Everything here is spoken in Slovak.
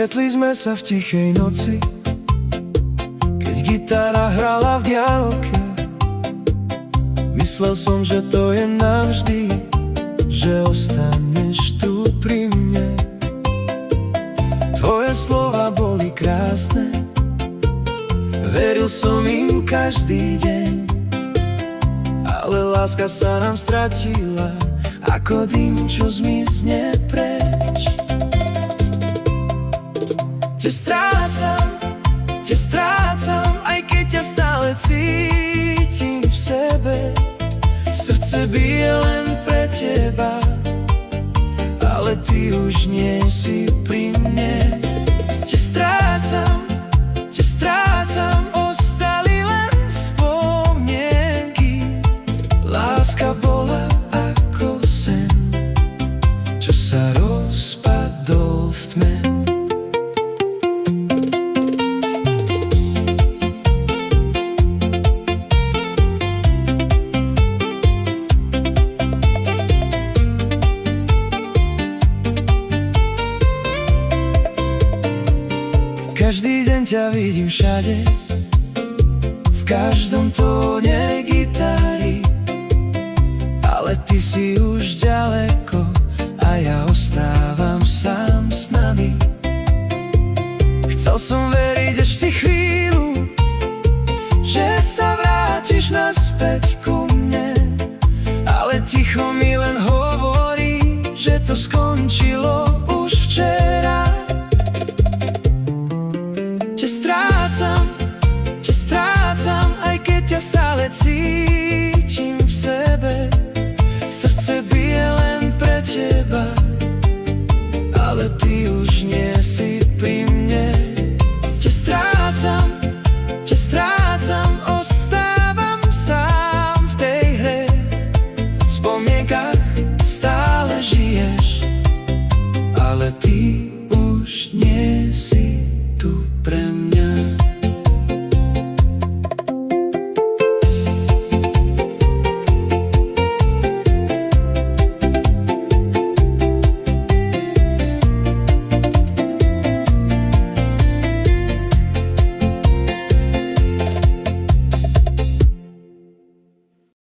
Stretli sme sa v tichej noci, keď gitara hrala v diaľke. Myslel som, že to je navždy, že ostaneš tu pri mne. Tvoje slova boli krásne, veril som im každý deň. Ale láska sa nám stratila, ako dym, čo zmizne preč. Ťa strácam, aj keď ťa stále cítim v sebe. Srdce bije len pre teba, ale ty už nie si pri mne. Ťa strácam, ostali len spomienky. Láska bola ako sen, čo sa rozpadol v tme. Každý deň ťa vidím všade, v každom tóne gitary. Ale ty si už ďaleko a ja ostávam sám s nami. Chcel som veriť ešte chvíľu, že sa vrátiš naspäť ku mne. Ale ticho mi len hovorí, že to skončilo už včera. Ťa strácam, aj keď ťa stále cítim v sebe. Srdce bije len pre teba, ale ty už nie si pri mne. Ťa strácam, ostávam sám v tej hre. V spomienkach stále žiješ, ale ty už nie si.